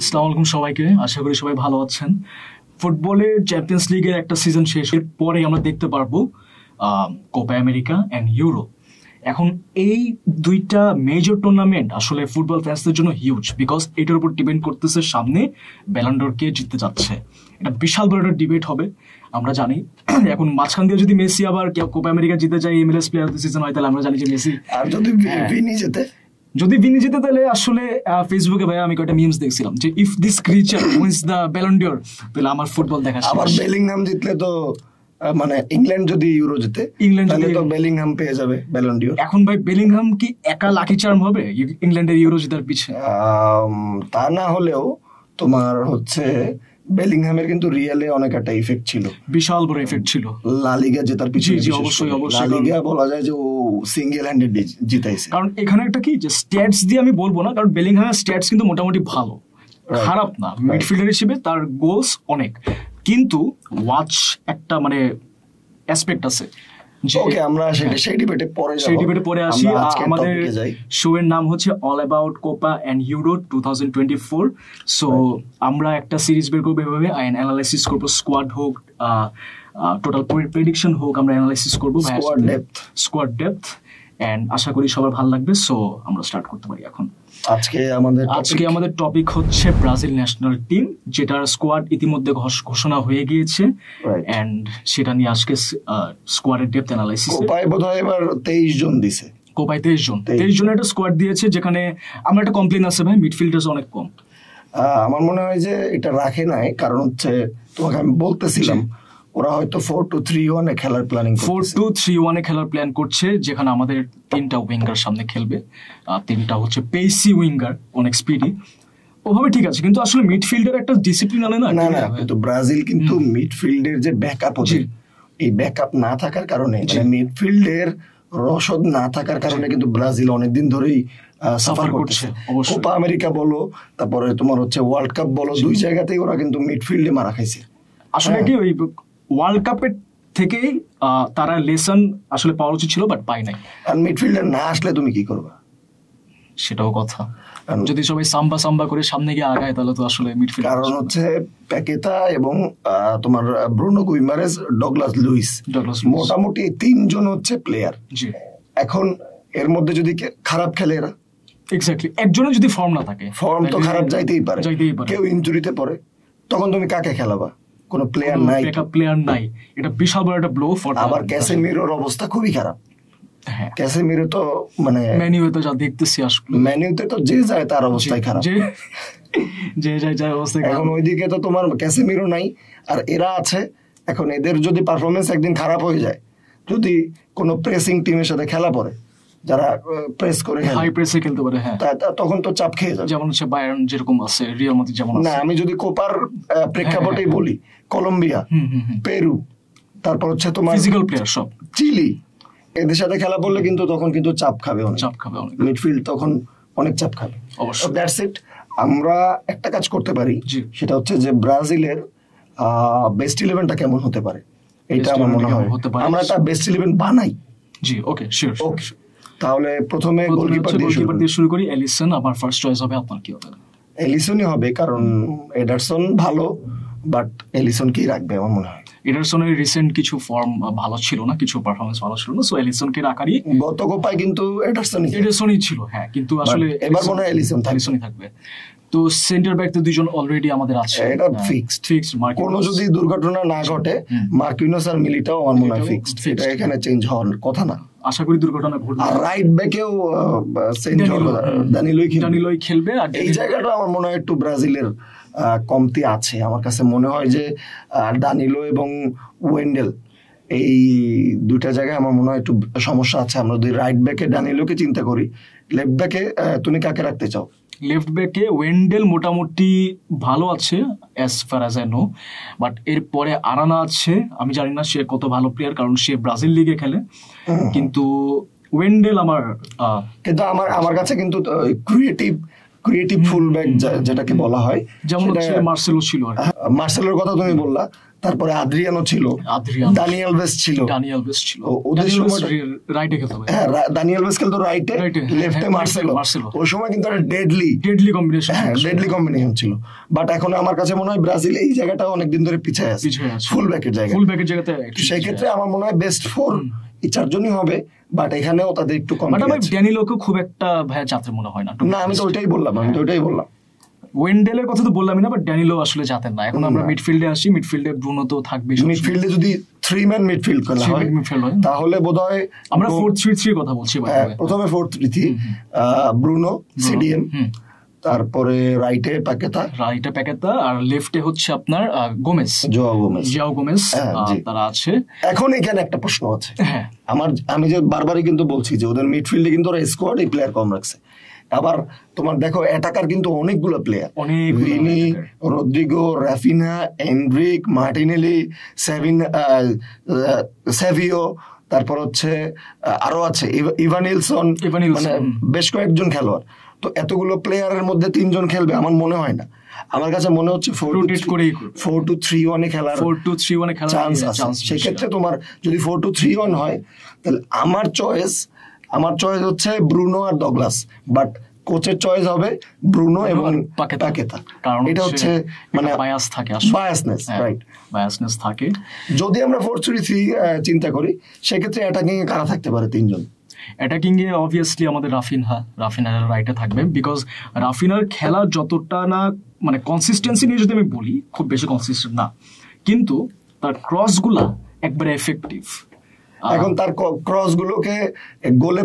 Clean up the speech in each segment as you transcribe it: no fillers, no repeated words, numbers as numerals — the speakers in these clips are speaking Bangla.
আসসালামু আলাইকুম সবাইকে, আশা করি সবাই ভালো আছেন। ফুটবলের চ্যাম্পিয়ন্স লিগের একটা সিজন শেষের পরে আমরা দেখতে পারবো কোপা আমেরিকা অ্যান্ড ইউরো। এখন এই দুইটা মেজর টুর্নামেন্ট আসলে ফুটবল ফ্যান্সদের জন্য হিউজ, বিকজ এটার উপর ডিপেন্ড করতেছে সামনে ব্যালন ড'র কে জিততে যাচ্ছে। এটা বিশাল বড় একটা ডিবেট হবে আমরা জানি। এখন মাঝখান দিয়ে যদি মেসি আবার কোপা আমেরিকা জিতে যায়, MLS player of the season হয়, তাহলে আমরা জানি যে মেসি। আর যদি ভিনি যেতে তাহলে আসলে ফেসবুকে ভাই আমি কয়েকটা মিমস দেখছিলাম যে if this creature wins the Ballon d'Or তাহলে আমার ফুটবল দেখা শেষ। আবার বেলিংহাম জিতলে তো মানে ইংল্যান্ড যদি ইউরো জিতে তাহলে তো বেলিংহাম পেয়ে যাবে ব্যালন ড'র। এখন ভাই বেলিংহাম কি একা লাকি চার্ম হবে ইংল্যান্ডের ইউরো জেতার পিছে? তা না হলেও তোমার হচ্ছে বেলিংহামের কিন্তু রিয়ালে অনেক একটা ইফেক্ট ছিল, বিশাল বড় ইফেক্ট ছিল লা লিগা জেতার পিছনে। অবশ্যই লা লিগা বলা যায় যে ও সিঙ্গেল হ্যান্ডেড জিতাইছে। কারণ এখানে একটা কি যে স্ট্যাটস দিয়ে আমি বলবো না, কারণ বেলিংহামের স্ট্যাটস কিন্তু মোটামুটি ভালো, খারাপ না। মিডফিল্ডার হিসেবে তার গোলস অনেক, কিন্তু ওয়াচ একটা মানে অ্যাসপেক্ট আছে। ওকে, আমরা সেই ডিবেটে পরে আসি। আমাদের শো এর নাম হচ্ছে all about Copa and Euro 2024। So আমরা একটা সিরিজ বের করবো, এভাবে অ্যানালাইসিস করবো, স্কোয়াড হোক, টোটাল প্রেডিকশন হোক, আমরা অ্যানালাইসিস করবো স্কোয়াড ডেপথ, এন্ড আশা করি সবার ভালো লাগবে। সো আমরা স্টার্ট করতে পারি এখন। আজকে আমাদের টপিক হচ্ছে ব্রাজিল ন্যাশনাল টিম, যেটার স্কোয়াড ইতিমধ্যে ঘোষণা হয়ে গিয়েছে, এন্ড সেটা নিয়ে আজকে স্কোয়াডের ডেপথ অ্যানালাইসিস। কোপায় বোধহয় এবার 23 জন দিছে, কোপায় 23 জনের একটা স্কোয়াড দিয়েছে, যেখানে আমার একটা কমপ্লেন আছে ভাই, মিডফিল্ডার্স অনেক কম। আমার মনে হয় যে এটা রাখে নাই, কারণ হচ্ছে তোমাকে আমি বলতেছিলাম ওরা হয়তো 4-2-3-1 খেলার প্ল্যানিং 4-2-3-1 খেলার প্ল্যান করছে, যেখানে আমাদের 3টা উইঙ্গার সামনে খেলবে, 3টা হচ্ছে পেসি উইঙ্গার, অনেক স্পিডি। ওভাবে ঠিক আছে, কিন্তু আসলে মিডফিল্ডের একটা ডিসিপ্লিন আনে না। কিন্তু ব্রাজিল কিন্তু মিডফিল্ডের যে ব্যাকআপ হচ্ছে, এই ব্যাকআপ না থাকার কারণে, মিডফিল্ডের রসদ না থাকার কারণে কিন্তু ব্রাজিল অনেকদিন ধরেই সাফার করছে। কোপা আমেরিকা বলো, তারপরে তোমার হচ্ছে ওয়ার্ল্ড কাপ বলো, দুই জায়গাতেই ওরা কিন্তু মিডফিল্ডে মারা খাইছে। আসলে কি ওই ওয়ার্ল্ড কাপের থেকেই তারা লেসন আসলে পাওয়া উচিত ছিল, বাট পাই নাই। আর মিডফিল্ডার না আসলে তুমি কি করবা? সেটাও কথা। যদি সবাই সাম্বা করে সামনে গিয়ে আগায়, তাহলে তো আসলে মিডফিল্ড। কারণ হচ্ছে প্যাকেতা এবং তোমার ব্রুনো গুইমারেজ, ডগলাস লুইস, মোটামুটি 3 জন হচ্ছে প্লেয়ার। এখন এর মধ্যে যদি খারাপ খেলে এরা, এক্স্যাক্টলি, একজনের যদি ফর্ম না থাকে, ফর্ম তো খারাপ যাইতেই পারে, কেউ ইনজুরিতে পড়ে, তখন তুমি কাকে খেলাবা? কোনো প্লেয়ার নাই, এটা বিশাল বড় একটা ব্লো ফর। আবার ক্যাসেমিরোর অবস্থা খুবই খারাপ। ক্যাসেমিরো তো মানে ম্যানুতে যা দেখতেছি, আসলে ম্যানুতে তো যে যায় তার অবস্থাই খারাপ, যে যায় অবস্থা। এখন ওইদিকে তো তোমার ক্যাসেমিরো নাই, আর এরা আছে। এখন এদের যদি পারফরমেন্স একদিন খারাপ হয়ে যায়, যদি কোনো প্রেসিং টিমের সাথে খেলা পড়ে, যারা প্রেস করে হাই প্রেসে খেলতে পারে, হ্যাঁ, তখন তো চাপ খেয়ে যাবে। যেমন হচ্ছে বায়ার্ন যেরকম আছে, রিয়াল মাদ্রিদ যেমন আছে। না, আমি যদি কোপার প্রেক্ষাপটেই বলি, কলম্বিয়া, পেরু, তারপর হচ্ছে তোমার ফিজিক্যাল প্লেয়ার সব, চিলি, এদের সাথে খেলা পড়লে কিন্তু তখন কিন্তু চাপ খাবে অনেক, মিডফিল্ড তখন অনেক চাপ খাবে। অবশ্যই, দ্যাটস ইট। আমরা একটা কাজ করতে পারি, সেটা হচ্ছে যে ব্রাজিলের বেস্ট 11টা কেমন হতে পারে, এটা আমার মনে হয় আমরা একটা বেস্ট 11 বানাই। জি, ওকে, শিওর। ওকে, তাহলে প্রথমে গোলকিপার দিয়ে শুরু করি। এলিসন আমার ফার্স্ট চয়েস হবে, আপনার কি হবে? এলিসনই হবে, কারণ এডারসন ভালো, বাট এলিসন কি রাখবে আমার মনে হয়। এডারসনের রিসেন্ট কিছু ফর্ম ভালো ছিল না, কিছু পারফরমেন্স ভালো ছিল না, সো এলিসনকে রাখারই। গত কোপায় কিন্তু এডারসনই ছিল, হ্যাঁ, কিন্তু আসলে এবার মনে হয় এলিসনই থাকবে। তো সেন্টার ব্যাক তো দুইজন অলরেডি আমাদের আছে, এটা ফিক্সড। কোনো যদি দুর্ঘটনা না ঘটে, মার্কিনোস আর মিলিটাও আমার মনে হয় ফিক্সড, এটা এখানে চেঞ্জ হওয়ার কথা না। আশা করি দুর্ঘটনা ঘটবে। আর রাইট ব্যাকেও দানিলোই খেলবে, আর এই জায়গাটা আমার মনে হয় একটু ব্রাজিলের কমতি আছে। আমার কাছে মনে হয় যে দানিলো এবং ওয়েন্ডেল, এই দুইটা জায়গায় আমার মনে হয় একটু সমস্যা আছে। আমরা যদি রাইট ব্যাকে দানিলোকে চিন্তা করি, লেফট ব্যাকে তুমি কাকে রাখতে চাও? লেফট ব্যাকে ওয়েন্ডেল মোটামুটি ভালো আছে as far as I know, but এরপরে আরানা আছে। আমি জানি না সে কত ভালো প্লেয়ার, কারণ সে ব্রাজিল লিগে খেলে, কিন্তু ওয়েন্ডেল কিন্তু আমার কাছে কিন্তু ক্রিয়েটিভ ফুল ব্যাক যেটাকে বলা হয়, যেমন হচ্ছে মার্সেলো ছিল। মার্সেলোর কথা তুমি বললা, তারপরে আদ্রিয়ানো ছিল, দানিয়েল বেস ছিল, ওদের সময় রাইটে খেলতো, হ্যাঁ দানিয়েল বেস খেলতো রাইটে, লেফটে মার্সেলো। ওই সময় কিন্তু একটা ডেডলি কম্বিনেশন ছিল। বাট এখন আমার কাছে মনে হয় ব্রাজিল এই জায়গাটা অনেকদিন ধরে পিছিয়ে আছে, ফুল ব্যাকের জায়গাতে। সেই ক্ষেত্রে আমার মনে হয় বেস্ট 4 এই 4 জনই হবে, বাট এখানেও তাদের একটু কম। ড্যানিলোকে খুব একটা ভাইয়া জাতের মনে হয় না। আমি তো ওইটাই বললাম। ওয়েন্ডেলের কথা তো বললামই না, বাট ড্যানিলো আসলে জাতেন না। এখন আমরা মিডফিল্ডে আসি, মিডফিল্ডে ব্রুনো তো থাকবে। মিডফিল্ডে যদি 3 ম্যান মিডফিল্ড করা হয় তাহলে বোধহয় আমরা 4-3-3 কথা বলছি। প্রথমে 4-3-3, ব্রুনো, সিডিএম, তারপরে রাইটে প্যাকেতা, আর লেফটে হচ্ছে আপনার জোয়াও গোমেজ তারা আছে। এখন এখানে একটা প্রশ্ন আছে, আমি যে বারবারই কিন্তু বলছি যে ওদের মিডফিল্ডে কিন্তু ওরা স্কোয়াডে প্লেয়ার কম রাখছে। আবার তোমার দেখো অ্যাটাকার কিন্তু অনেকগুলো player, Vini, Rodrygo, Raphinha, Endrick, Martinelli, Savio, তারপর হচ্ছে আরো আছে ইভানিলসন, মানে বেশ কয়েকজন খেলোয়াড়। তো এতগুলো প্লেয়ারের মধ্যে 3 জন খেলবে আমার মনে হয় না। আমার কাছে মনে হচ্ছে 4-2-3-1 খেলার চান্স আছে। সেক্ষেত্রে তোমার যদি 4-2-3-1 হয় তাহলে আমার চয়েস হচ্ছে ব্রুনো আর ডগলাস, বাট কোচের চয়েস হবে ব্রুনো এবং পাকেতা। এটা হচ্ছে মানে বায়াসনেস থাকে। যদি আমরা 4-3-3 চিন্তা করি সেক্ষেত্রে অ্যাটাকিং এ কারা থাকতে পারে? 3 জন। অ্যাটাকিং এ অবভিয়াসলি আমাদের রাফিনা রাইটে থাকবে, বিকজ রাফিনার খেলা যতটা না মানে কনসিস্টেন্সি নিয়ে যদি আমি বলি খুব বেশি কনসিস্টেন্ট না, কিন্তু তার ক্রস গুলা একবারে এফেক্টিভ। এখন তার ক্রস গুলোকে গোলে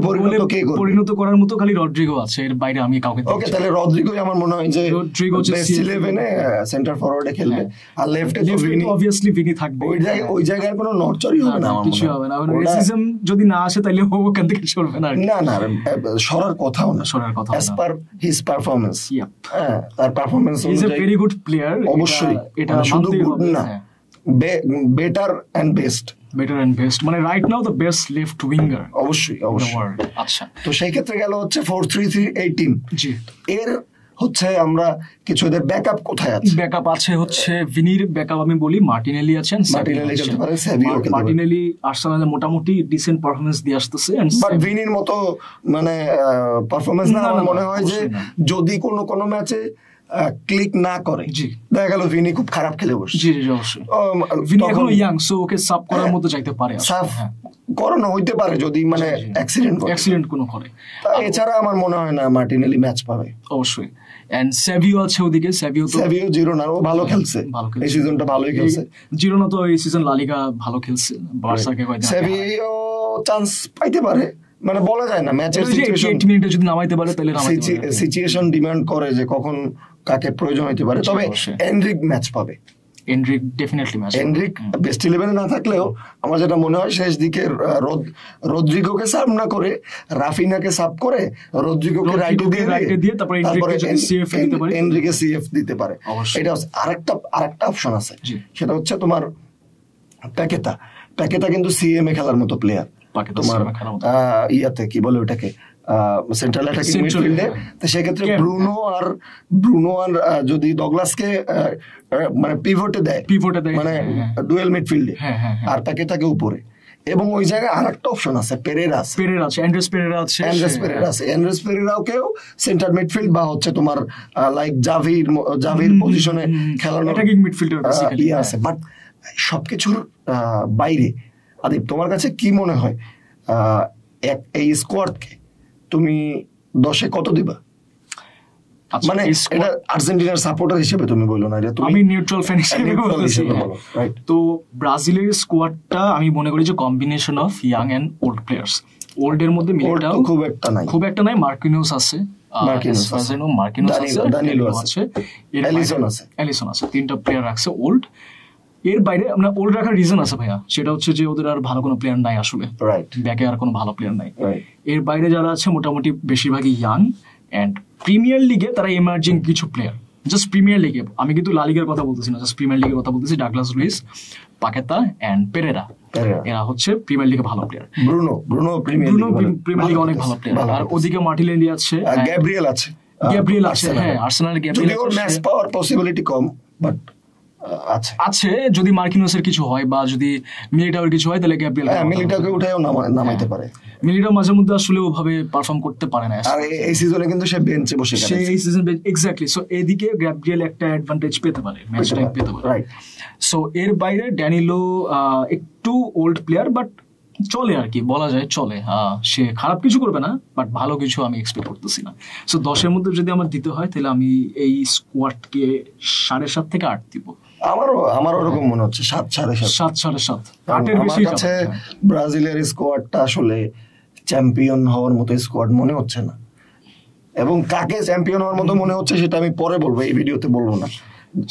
পরিণত করার মতো খালি রদ্রিগো আছে, এর বাইরে আমি কাউকে। ওকে, তাহলে রদ্রিগোই আমার মনে হয় যে রদ্রিগো বেস্ট 11-এ সেন্টার ফরওয়ার্ডে খেলবে, আর লেফটে তো অবভিয়াসলি ভিনি থাকবে। ওই জায়গায় কোনো নড়চড়ই হবে না, কিছু হবে না। রেসিজম যদি না আসে তাহলে ও ওখান থেকে সরবে না। না সরার কথাও না, অ্যাজ পার হিজ পারফরম্যান্স। হ্যাঁ, তার performance is a very good player, অবশ্যই। এটা শুধু গুড না, বেটার এন্ড বেস্ট মানে right now the best left winger অবশ্যই। আচ্ছা, তো সেই ক্ষেত্রে গেল হচ্ছে 4-3-3 টিম। জি, এর হচ্ছে আমরা কিছু এদের ব্যাকআপ কোথায় আছে? ব্যাকআপ আছে হচ্ছে ভিনির ব্যাকআপ আমি বলি, মার্টিনেলি আছেন, মার্টিনেলি আর্সেনালে মোটামুটি ডিসেন্ট পারফরম্যান্স দিয়ে আসতেছে, বাট ভিনির মতো মানে পারফরম্যান্স না। আমার মনে হয় যে যদি কোনো ম্যাচে ক্লিক না করে, দেখা গেল ভিনি খুব খারাপ খেলে বসে। জি অবশ্যই, ভিনি এখনো ইয়াং, সো ওকে সাব করার মতো যাইতে পারে, সাব করানো হইতে পারে যদি মানে অ্যাক্সিডেন্ট কোনো করে। এছাড়া আমার মনে হয় না মার্টিনেলি ম্যাচ পাবে। অবশ্যই। এন্ড সেভিও আছে ওদিকে, সেভিও জিরোনা ও ভালো খেলছে এই সিজনটা, ভালোই খেলছে। জিরোনা তো এই সিজন লা লিগা ভালো খেলছে, বার্সাকে কয়দিন সেভিও চান্স পাইতে পারে, মানে বলা যায় না। ম্যাচের সিচুয়েশন 8 মিনিটে যদি নামাইতে পারে তাহলে নামাইতে পারে, সিচুয়েশন ডিমান্ড করে যে কখন কাকে প্রয়োজন হতে পারে। তবে এনরিক ম্যাচ পাবে, Endrick definitely match. Endrick best 11-এ না থাকলেও আমার যেটা মনে হয় শেষ দিকে রদ্রিগোকে সাব না করে রাফিনাকে সাব করে রদ্রিগোকে রাইটে দিয়ে তারপরে এনরিকে সিএফ দিতে পারে। এটা আরেকটা অপশন আছে, সেটা হচ্ছে তোমার প্যাকেতা কিন্তু সিএম এ খেলার মতো প্লেয়ার। তোমার ইয়াতে কি বলে ওটাকে সেন্ট্রাল অ্যাটাকিং মিডফিল্ডে। তো সেক্ষেত্রে ব্রুনো আর যদি ডগলাসকে মানে পিভটে দেয় মানে ডুয়েল মিডফিল্ডে, আর প্যাকেতাকে উপরে, এবং ওই জায়গায় আরেকটা অপশন আছে, অ্যান্ড্রেস পেরেরাকেও সেন্টার মিডফিল্ড বা হচ্ছে তোমার লাইক জাভির পজিশনে খেলানো আছে। বাট সবকিছুর বাইরে আদিব, তোমার কাছে কি মনে হয় এই স্কোয়াডকে তুমি 10-এ কত দিবা? মানে এটা আর্জেন্টিনার সাপোর্টার হিসেবে তুমি বলো না, আমি নিউট্রাল ফ্যান হিসেবে বলছি। তো ব্রাজিলের স্কোয়াডটা আমি মনে করি যে combination of young and old players. Old এর মধ্যে মিলিটাও খুব একটা নাই, মার্কিনোস আছে, এলিসন আছে, 3টা প্লেয়ার রাখছে ওল্ড। এর বাইরে আমরা ওল্ড রাখার রিজন আছে ভাইয়া, সেটা হচ্ছে যে ওদের আর ভালো কোনো প্লেয়ার নাই আসলে, ব্যাকে আর কোনো ভালো প্লেয়ার নাই। এর বাইরে যারা আছে মোটামুটি বেশিরভাগই ইয়াং, এন্ড প্রিমিয়ার লিগে তারা এমার্জিং কিছু প্লেয়ার। জাস্ট প্রিমিয়ার লিগে, আমি কিন্তু লা লিগার কথা বলতেছি না, জাস্ট প্রিমিয়ার লিগের কথা বলতেছি। Douglas Luiz, Paqueta and Pereira, এরা হচ্ছে প্রিমিয়ার লিগে ভালো প্লেয়ার। ব্রুনো প্রিমিয়ার লিগে অনেক ভালো প্লেয়ার। আর ওদিকে মার্টিনেলি আছে, গ্যাব্রিয়েল আছে, হ্যাঁ আর্সেনালের গ্যাব্রিয়েল। ম্যাচ পাওয়ার পসিবিলিটি কম, বাট আছে যদি মার্কিনোসের কিছু হয় বা যদি মিলিটাওর কিছু হয় তাহলে গ্যাব্রিয়েল মিলিটাওকে উঠায়ও নামাইতে পারে। মিলিটাও মাঝে মধ্যে আসলে ওভাবে পারফর্ম করতে পারে না, আর এই সিজনে কিন্তু সে বেঞ্চে বসে গেছে, এই সিজন এক্স্যাক্টলি। সো এদিকে গ্যাব্রিয়েল একটা অ্যাডভান্টেজ পেতে পারে, ম্যাচ টাইম পেতে পারে, রাইট। সো এর বাইরে ড্যানিলো একটু ওল্ড প্লেয়ার, বাট চলে আর কি, বলা যায় চলে। সে খারাপ কিছু করবে না, বাট ভালো কিছু আমি এক্সপেক্ট করতেছি না। সো 10-এর মধ্যে যদি আমার দিতে হয় তাহলে আমি এই স্কোয়াডকে 7.5 থেকে 8 দিব। আমারও ওরকম মনে হচ্ছে 7.5 8-এর বেশি। আমার কাছে ব্রাজিলের স্কোয়াডটা আসলে চ্যাম্পিয়ন হওয়ার মতো স্কোয়াড মনে হচ্ছে না, এবং কাকে চ্যাম্পিয়ন হওয়ার মতো মনে হচ্ছে সেটা আমি পরে বলবো, এই ভিডিওতে বলবো না।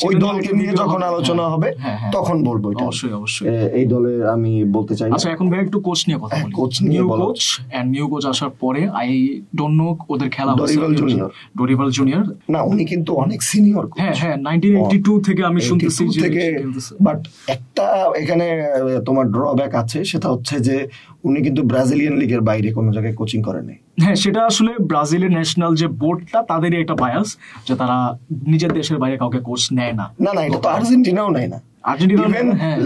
ওই দলকে নিয়ে যখন আলোচনা হবে তখন বলবো। অবশ্যই এই দলে আমি বলতে চাই। আচ্ছা, এখন ভাই একটু কোচ নিয়ে কথা বলি। কোচ নিয়ে বলো। নিউ কোচ আসার পরে আই ডোন্ট নো ওদের খেলা ডোরিভাল জুনিয়র না, উনি কিন্তু অনেক সিনিয়র কোচ। হ্যাঁ 1982 থেকে আমি শুনতেছি থেকে, বাট একটা এখানে তোমার ড্রব্যাক আছে, সেটা হচ্ছে যে উনি কিন্তু ব্রাজিলিয়ান লিগের বাইরে কোনো জায়গায় কোচিং করেন নাই। হ্যাঁ, সেটা আসলে ব্রাজিলের ন্যাশনাল যে বোর্ডটা তাদেরই একটা বায়াস যে তারা নিজের দেশের বাইরে কাউকে কোচ নেয় না। না, এটা তো আর্জেন্টিনাও নেয় না।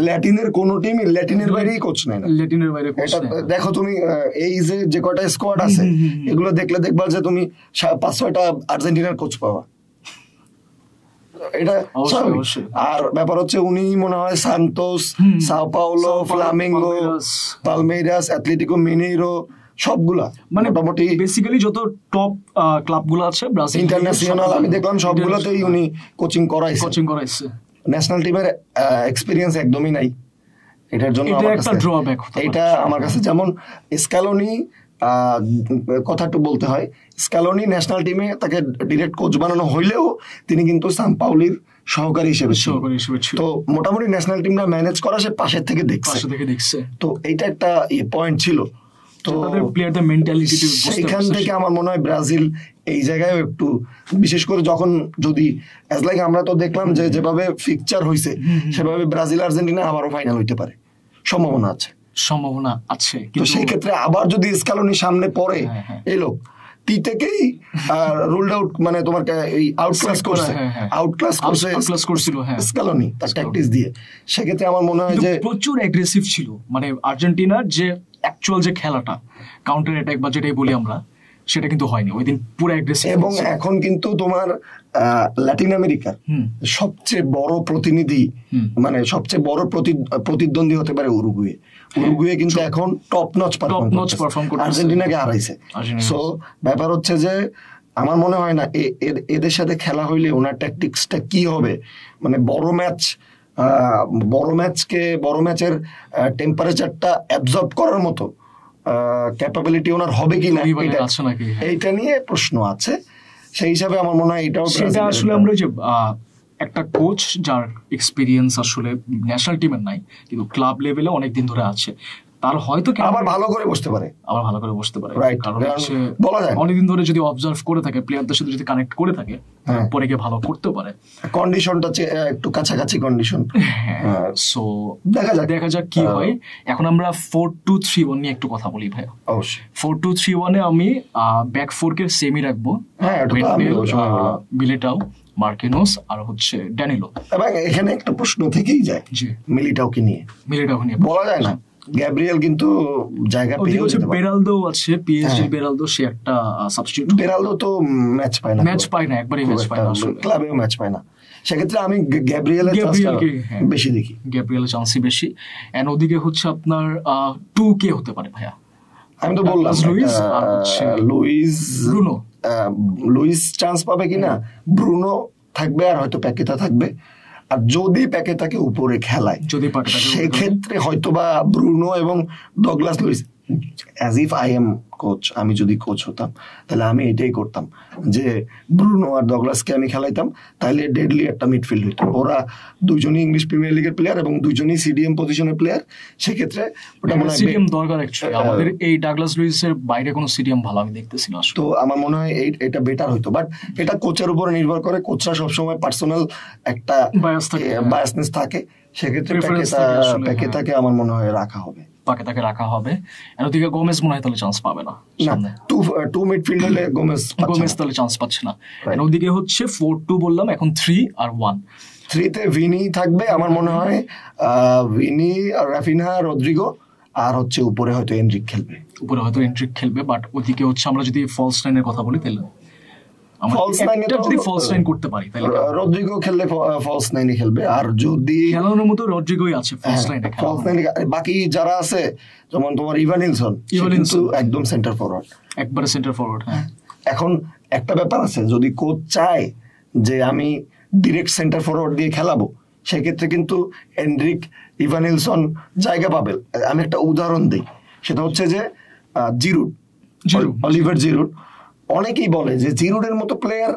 ল্যাটিনের কোন টিম ল্যাটিনের বাইরেই কোচ নেয় না। ল্যাটিনের বাইরে দেখো তুমি এই যে কয়টা স্কোয়াড আছে এগুলো দেখলে দেখবা যে তুমি 5-6টা আর্জেন্টিনার কোচ পাওয়া, এটা। আর ব্যাপার হচ্ছে উনি মনে হয় Santos, Sao Paulo, Flamengo, Palmeiras, Atletico Mineiro সবগুলা মানে মোটামুটি বেসিক্যালি যত টপ ক্লাবগুলো আছে ব্রাজিল ইন্টারন্যাশনাল আমি দেখলাম সবগুলোতেই উনি কোচিং করাইছে। ন্যাশনাল টিমের এক্সপেরিয়েন্স একদমই নাই, এটার জন্য এটা আমার কাছে যেমন স্ক্যালোনি কথা একটু বলতে হয়। স্ক্যালোনি ন্যাশনাল টিমে তাকে ডিরেক্ট কোচ বানানো হইলেও তিনি কিন্তু সাম্পাওলির সহকারী হিসেবে ছিল, তো মোটামুটি ন্যাশনাল টিমটা ম্যানেজ করা সে পাশের থেকে দেখছে, তো এইটা একটা পয়েন্ট ছিল। তো সেইখান থেকে আমার মনে হয় ব্রাজিল এই জায়গায় একটু, বিশেষ করে যখন যদি আমরা তো দেখলাম যে যেভাবে ফিকচার হয়েছে সেভাবে ব্রাজিল আর্জেন্টিনা আবারও ফাইনাল হইতে পারে, সম্ভাবনা আছে। তো সেই ক্ষেত্রে আবার যদি স্ক্যালোনি সামনে পড়ে এলো থেকেই রুলড আউট, মানে তোমার এই আউটক্লাস করছিল স্ক্যালোনি তার ট্যাকটিক্স দিয়ে। সেক্ষেত্রে আমার মনে হয় যে প্রচুর অ্যাগ্রেসিভ ছিল, মানে আর্জেন্টিনার যে অ্যাকচুয়াল যে খেলাটা কাউন্টার অ্যাটাক বা যেটাই বলি আমরা, সেটা কিন্তু হয়নি ওই দিন, পুরো অ্যাগ্রেসিভ। এবং এখন কিন্তু তোমার ল্যাটিন আমেরিকার সবচেয়ে বড় প্রতিনিধি, মানে সবচেয়ে বড় প্রতিদ্বন্দ্বী হতে পারে উরুগুয়ে কিন্তু এখন টপ নচ পারফর্ম করছে, আর্জেন্টিনাকে হারাইছে। সো ব্যাপার হচ্ছে যে আমার মনে হয় না এদের সাথে খেলা হইলে ওনার ট্যাকটিক্সটা কি হবে, মানে বড় ম্যাচের টেম্পারেচারটা অ্যাবজর্ব করার মতো ক্যাপাবিলিটি ওনার হবে কিনা এইটা নিয়ে প্রশ্ন আছে। সেই হিসাবে আমার মনে হয় এটাও আসলে আমরা যে একটা কোচ যার এক্সপিরিয়েন্স আসলে ন্যাশনাল টিমের নাই কিন্তু ক্লাব লেভেলে অনেকদিন ধরে আছে, তার হয়তো আবার ভালো করে বসতে পারে, কারণ হচ্ছে অনেকদিন ধরে যদি অবজার্ভ করে থাকে, প্লেয়ারদের সাথে যদি কানেক্ট করে থাকে, পরে গিয়ে ভালো করতেও পারে। কন্ডিশনটা একটু কাছাকাছি কন্ডিশন, সো দেখা যাক কি হয়। এখন আমরা 4-2-3-1 নিয়ে একটু কথা বলি ভাই। অবশ্যই 4-2-3-1-এ আমি ব্যাক 4-কে সেমই রাখবো, মিলিটাও, মার্কিনোস আর হচ্ছে ড্যানিলো। এবং এখানে একটা প্রশ্ন থেকেই যায় মিলিটাওকে নিয়ে বলা যায় না, গ্যাব্রিয়েল কিন্তু জায়গা পেয়ে যাচ্ছে। বেরালদো আছে, পিএসজি বেরালদো, সে একটা সাবস্টিটিউট। বেরালদো তো ম্যাচ পায় না, একবারই ম্যাচ পায় না, ক্লাবেও ম্যাচ পায় না। সেক্ষেত্রে আমি গ্যাব্রিয়েলের বেশি দেখি, গ্যাব্রিয়েলের চান্সই বেশি। এন্ড ওদিকে হচ্ছে আপনার 2K হতে পারে ভাইয়া, আমি তো বললাম লুইস চান্স পাবে কিনা, ব্রুনো থাকবে আর হয়তো প্যাকেটা থাকবে। আর যদি প্যাকেটাকে উপরে খেলায়, সেক্ষেত্রে হয়তোবা ব্রুনো এবং Douglas Luis, as if I am coach, আমি যদি কোচ হতাম তাহলে আমি এটাই করতাম যে ব্রুনো আর ডগলাসকে আমি খেলাইতাম, তাহলে ডেডলি একটা মিডফিল্ড হইতো। ওরা দুইজনই ইংলিশ প্রিমিয়ার লিগের প্লেয়ার এবং দুইজনই সিডিএম পজিশনের প্লেয়ার, সেক্ষেত্রে ওটা মনে হয় সিডিএম দরকার। অ্যাকচুয়ালি আমাদের এই ডাগলাস লুইসের বাইরে কোনো সিডিএম ভালো আমি দেখতেছি না, তো আমার মনে হয় এটা বেটার হইতো। বাট এটা কোচের উপরে নির্ভর করে, কোচরা সবসময় পার্সোনাল একটা বায়াসনেস থাকে, সেক্ষেত্রে প্যাকেটাকে আমার মনে হয় রাখা হবে। এদিকে গোমেজ মনে হয় তাহলে চান্স পাবে না, টু মিডফিল্ড হলে গোমেজ তাহলে চান্স পাচ্ছে না। ওদিকে হচ্ছে 4-2 বললাম, এখন 3 আর 1। 3-তে ভিনি থাকবে আমার মনে হয়, ভিনি, রাফিনহা, রদ্রিগো, আর হচ্ছে উপরে হয়তো এনরিক খেলবে। বাট ওদিকে হচ্ছে আমরা যদি ফলস নাইনের কথা বলি তাহলে রদ্রিগো খেললে ফলস নাইনে খেলবে, আর যদি খেলানোর মতো রদ্রিগোই আছে ফলস নাইনে। বাকি যারা আছে যেমন তোমার ইভানিলসন একদম সেন্টার ফরওয়ার্ড, একবারে সেন্টার ফরওয়ার্ড। এখন একটা ব্যাপার আছে, যদি কোচ চায় যে আমি ডিরেক্ট সেন্টার ফরওয়ার্ড দিয়ে খেলাবো, সেক্ষেত্রে কিন্তু এনরিক, ইভানিলসন জায়গা পাবে। আমি একটা উদাহরণ দিই, সেটা হচ্ছে যে জিরুড, অলিভার জিরুড। অনেকেই বলে যে জিরুডের মতো প্লেয়ার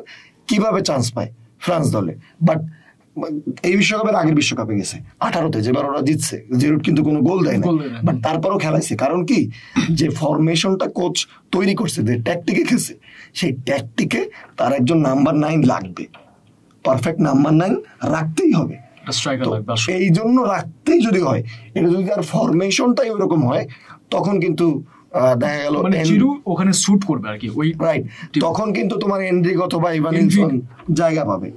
কিভাবে চান্স পায় ফ্রান্স দলে, বাট এই বিশ্বকাপের আগের বিশ্বকাপে গেছে 18-তে, যেবার ওরা জিতছে, জিরুড কিন্তু কোনো গোল দেয় না, বাট তারপরও খেলাইছে। কারণ কি, যে ফরমেশনটা কোচ তৈরি করছে, যে ট্যাকটিকে খেলছে, সেই ট্যাকটিকে তার একজন নাম্বার 9 লাগবে, পারফেক্ট নাম্বার 9 রাখতেই হবে। এই জন্য রাখতেই যদি হয়, এটা যদি তার ফরমেশনটাই ওইরকম হয়, তখন কিন্তু দেখা গেল জিরু ওখানে শুট করবে আর কি, ওই রাইট, তখন কিন্তু তোমার এনরিক অথবা ইভানিলসন জায়গা পাবে।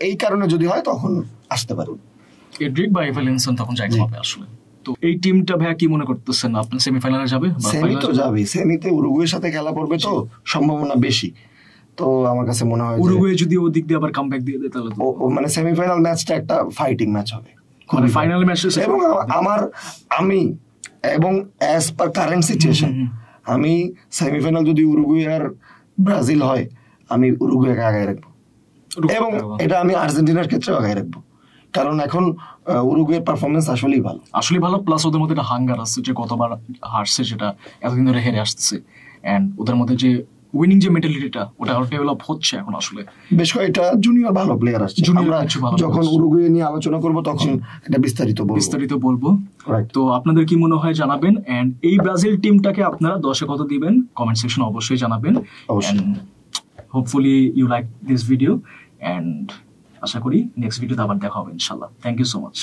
এই কারণে যদি হয় তখন আসতে পারে এনরিক বা ইভানিলসন, তখন জায়গা পাবে আসলে। তো এই টিমটা ভাইয়া কি মনে করতেছেন, আপনার সেমিফাইনালে যাবে? সেমি তো যাবে, সেমিতে উরুগুয়ের সাথে খেলা পড়বে, তো সম্ভাবনা বেশি। তো আমার কাছে মনে হয় উরুগুয়ে যদি ওদিক দিয়ে আবার কামব্যাক দিয়ে দেয় তাহলে মানে সেমিফাইনাল ম্যাচটা একটা ফাইটিং ম্যাচ হবে, মানে ফাইনাল ম্যাচ। এবং আমি এবং অ্যাজ পার কারেন্ট সিচুয়েশন, আমি সেমিফাইনাল যদি উরুগুয়ে আর ব্রাজিল হয়, আমি উরুগুয়েকে আগায় রাখবো, এবং এটা আমি আর্জেন্টিনার ক্ষেত্রে আগায় রাখবো। কারণ এখন উরুগুয়ের পারফরমেন্স আসলেই ভালো, প্লাস ওদের মধ্যে একটা হাঙ্গার আছে, যে কতবার হারছে, যেটা এতদিন ধরে হেরে আসতেছে, এন্ড ওদের মধ্যে যে উইনিং যে মেন্টালিটিটা, ওটা ডেভেলপ হচ্ছে এখন আসলে। বেশ কয়েকটা জুনিয়র ভালো প্লেয়ার আসছে, আমরা যখন উরুগুয়ে নিয়ে আলোচনা করব তখন এটা বিস্তারিত বলবো। তো আপনাদের কি মনে হয় জানাবেন, এন্ড এই ব্রাজিল টিমটাকে আপনারা 10-এ কত দিবেন কমেন্ট সেকশনে অবশ্যই জানাবেন। Hopefully you like this video, and আশা করি নেক্সট ভিডিওতে আবার দেখা হবে ইনশাআল্লাহ। Thank you so much.